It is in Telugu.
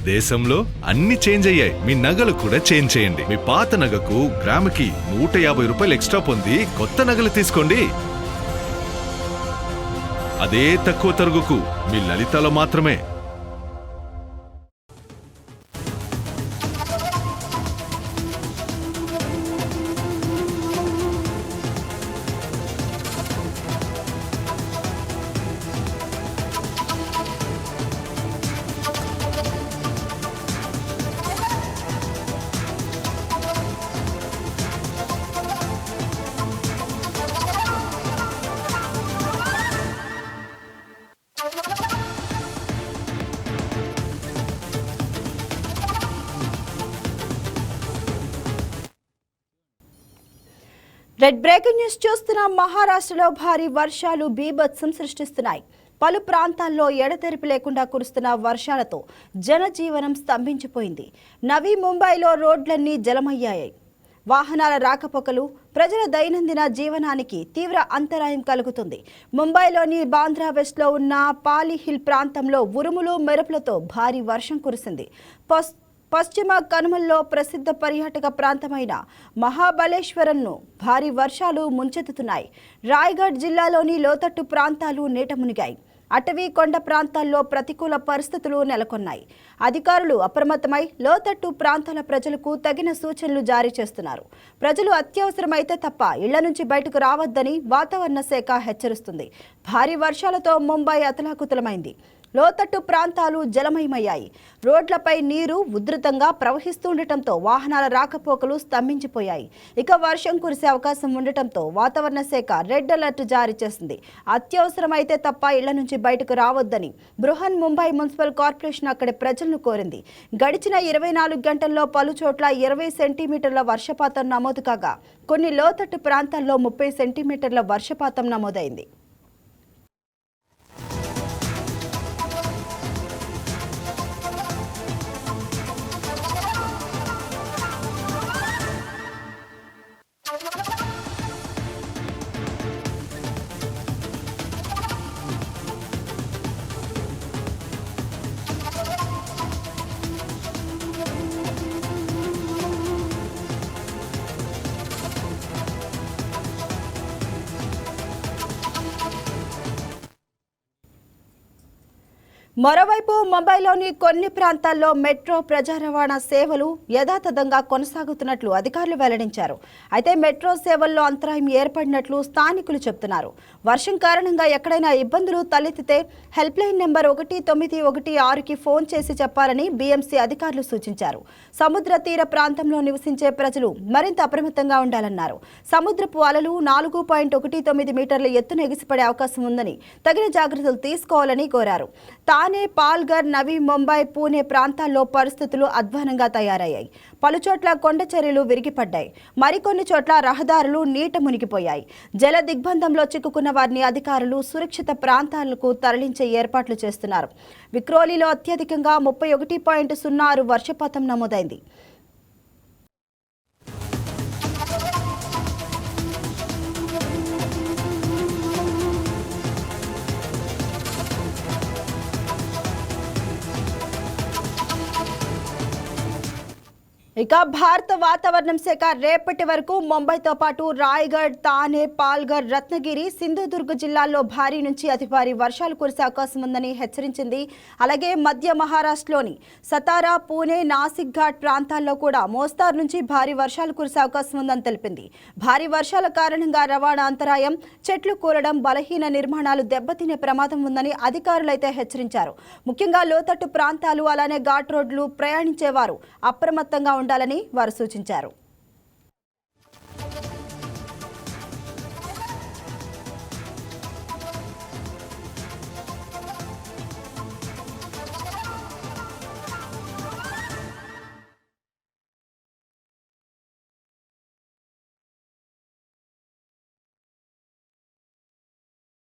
దేశంలో అన్ని చేంజ్ అయ్యాయి, మీ నగలు కూడా చేంజ్ చేయండి. మీ పాత నగకు గ్రాముకి 150 రూపాయలు ఎక్స్ట్రా పొంది కొత్త నగలు తీసుకోండి. అదే తక్కువ తరుగుకు మీ లలితలో మాత్రమే. రెడ్ బ్రేకింగ్ న్యూస్ చూస్తున్న మహారాష్ట్రలో భారీ వర్షాలు బీభత్సం సృష్టిస్తున్నాయి. పలు ప్రాంతాల్లో ఎడతెరిపి లేకుండా కురుస్తున్న వర్షాలతో జనజీవనం స్తంభించిపోయింది. నవీ ముంబైలో రోడ్లన్నీ జలమయ్యాయి. వాహనాల రాకపోకలు, ప్రజల దైనందిన జీవనానికి తీవ్ర అంతరాయం కలుగుతుంది. ముంబైలోని బాంద్రా వెస్ట్లో ఉన్న పాలీ హిల్ ప్రాంతంలో ఉరుములు మెరుపులతో భారీ వర్షం కురిసింది. పశ్చిమ కనుమల్లో ప్రసిద్ధ పర్యాటక ప్రాంతమైన మహాబలేశ్వరంను భారీ వర్షాలు ముంచెత్తుతున్నాయి. రాయ్గఢ్ జిల్లాలోని లోతట్టు ప్రాంతాలు నీట మునిగాయి. అటవీ కొండ ప్రాంతాల్లో ప్రతికూల పరిస్థితులు నెలకొన్నాయి. అధికారులు అప్రమత్తమై లోతట్టు ప్రాంతాల ప్రజలకు తగిన సూచనలు జారీ చేస్తున్నారు. ప్రజలు అత్యవసరమైతే తప్ప ఇళ్ల నుంచి బయటకు రావద్దని వాతావరణ శాఖ హెచ్చరిస్తుంది. భారీ వర్షాలతో ముంబై అతలాకుతలమైంది. లోతట్టు ప్రాంతాలు జలమయమయ్యాయి. రోడ్లపై నీరు ఉధృతంగా ప్రవహిస్తుండటంతో వాహనాల రాకపోకలు స్తంభించిపోయాయి. ఇక వర్షం కురిసే అవకాశం ఉండటంతో వాతావరణ శాఖ రెడ్ అలర్ట్ జారీ చేసింది. అత్యవసరమైతే తప్ప ఇళ్ల నుంచి బయటకు రావద్దని బృహన్ ముంబై మున్సిపల్ కార్పొరేషన్ అక్కడి ప్రజలను కోరింది. గడిచిన 24 గంటల్లో పలు చోట్ల 20 సెంటీమీటర్ల వర్షపాతం నమోదు కాగా కొన్ని లోతట్టు ప్రాంతాల్లో 30 సెంటీమీటర్ల వర్షపాతం నమోదైంది. మరోవైపు ముంబైలోని కొన్ని ప్రాంతాల్లో మెట్రో ప్రజా రవాణా సేవలు యథాతథంగా కొనసాగుతున్నట్లు అధికారులు వెల్లడించారు. అయితే మెట్రో సేవల్లో అంతరాయం ఏర్పడినట్లు స్థానికులు చెబుతున్నారు. వర్షం కారణంగా ఎక్కడైనా ఇబ్బందులు తలెత్తితే హెల్ప్ లైన్ నెంబర్ 1916కి ఫోన్ చేసి చెప్పాలని బీఎంసీ అధికారులు సూచించారు. సముద్ర తీర ప్రాంతంలో నివసించే ప్రజలు మరింత అప్రమత్తంగా ఉండాలన్నారు. సముద్రపు అలలు 4.19 మీటర్ల ఎత్తున ఎగిసిపడే అవకాశం ఉందని తగిన జాగ్రత్తలు తీసుకోవాలని కోరారు. తానే, పాల్ఘర్, నవీ ముంబై, పూణే ప్రాంతాల్లో పరిస్థితులు అధ్వానంగా తయారయ్యాయి. పలుచోట్ల కొండ చర్యలు విరిగిపడ్డాయి. మరికొన్ని చోట్ల రహదారులు నీట మునిగిపోయాయి. జల దిగ్బంధంలో చిక్కుకున్న వారిని అధికారులు సురక్షిత ప్రాంతాలకు తరలించే ఏర్పాట్లు చేస్తున్నారు. విక్రోలీలో అత్యధికంగా 31.06 వర్షపాతం నమోదైంది. ఇక భారత వాతావరణ శాఖ రేపటి వరకు ముంబైతో పాటు రాయ్గఢ్, తానే, పాల్ఘర్, రత్నగిరి, సింధుదుర్గ్ జిల్లాల్లో భారీ నుంచి అతి భారీ వర్షాలు కురిసే అవకాశం ఉందని హెచ్చరించింది. అలాగే మధ్య మహారాష్ట్రలోని సతారా, పూణే, నాసిక్ ఘాట్ ప్రాంతాల్లో కూడా మోస్తారు నుంచి భారీ వర్షాలు కురిసే అవకాశం ఉందని తెలిపింది. భారీ వర్షాల కారణంగా రవాణా అంతరాయం, చెట్లు కూలడం, బలహీన నిర్మాణాలు దెబ్బతినే ప్రమాదం ఉందని అధికారులైతే హెచ్చరించారు. ముఖ్యంగా లోతట్టు ప్రాంతాలు, అలానే ఘాట్ రోడ్లు ప్రయాణించేవారు అప్రమత్తంగా ఉండాలని వారు సూచించారు.